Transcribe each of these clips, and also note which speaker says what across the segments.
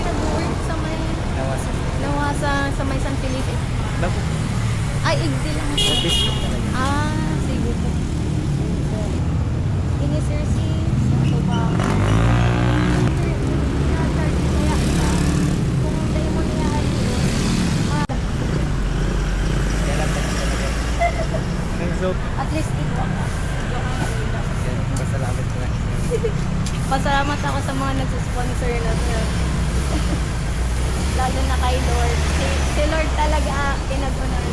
Speaker 1: nag-work sa may
Speaker 2: Nawasan.
Speaker 1: Nawasa sa may San Felipe.
Speaker 2: Bakit?
Speaker 1: Ay, igdi lang ako.
Speaker 2: Service po talaga.
Speaker 1: Sige po. Ini sir si sa ito ba? Kung dahil mo niya
Speaker 2: Kaya lang po talaga. Ang soap.
Speaker 1: at least ito.
Speaker 2: Pasalamat ko lang.
Speaker 1: Pasalamat ako sa mga nagsusponsor na lalo na kay Lord. Si Lord talaga pinag-honor.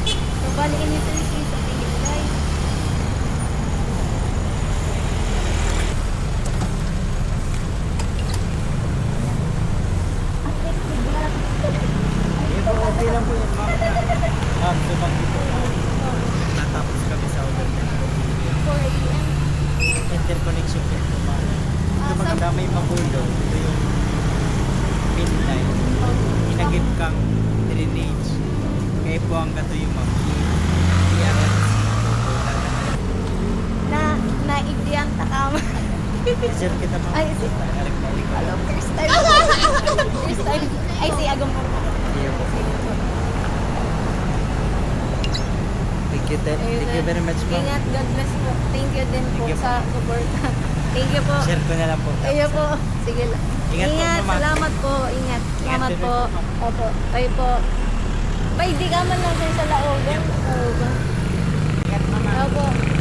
Speaker 1: So, bali ini sir si sa tingin guys.
Speaker 2: Hindi po, okay lang po yun, ma'am. Subang dito. Natapos kami sa order na
Speaker 1: 4 a.m.
Speaker 2: interconnection po po, ma'am. Ito magdamay magulo. Ito yung midnight. Inagip kang drainage. Kaya po ang gato yung ma'am. Iyangat
Speaker 1: Naigdiyan ta ka.
Speaker 2: Sir kita ma'am.
Speaker 1: Ay, si Hello, first time. First time. Ay, si Agam po.
Speaker 2: Iya po. Thank you, Ted. Thank you very much, ma'am.
Speaker 1: Ingat, God bless po. Thank you din po
Speaker 2: Thank you po.
Speaker 1: sa support. Thank you po.
Speaker 2: Share ko na lang po.
Speaker 1: Ayo po. Sige lang.
Speaker 2: Ingat po, mama.
Speaker 1: Salamat po. Ingat. Salamat
Speaker 2: din
Speaker 1: po.
Speaker 2: po.
Speaker 1: Opo. Kayo po. Bay, di ka man lang sir sa laogan. Oo ba?
Speaker 2: Ingat, mama.
Speaker 1: Opo.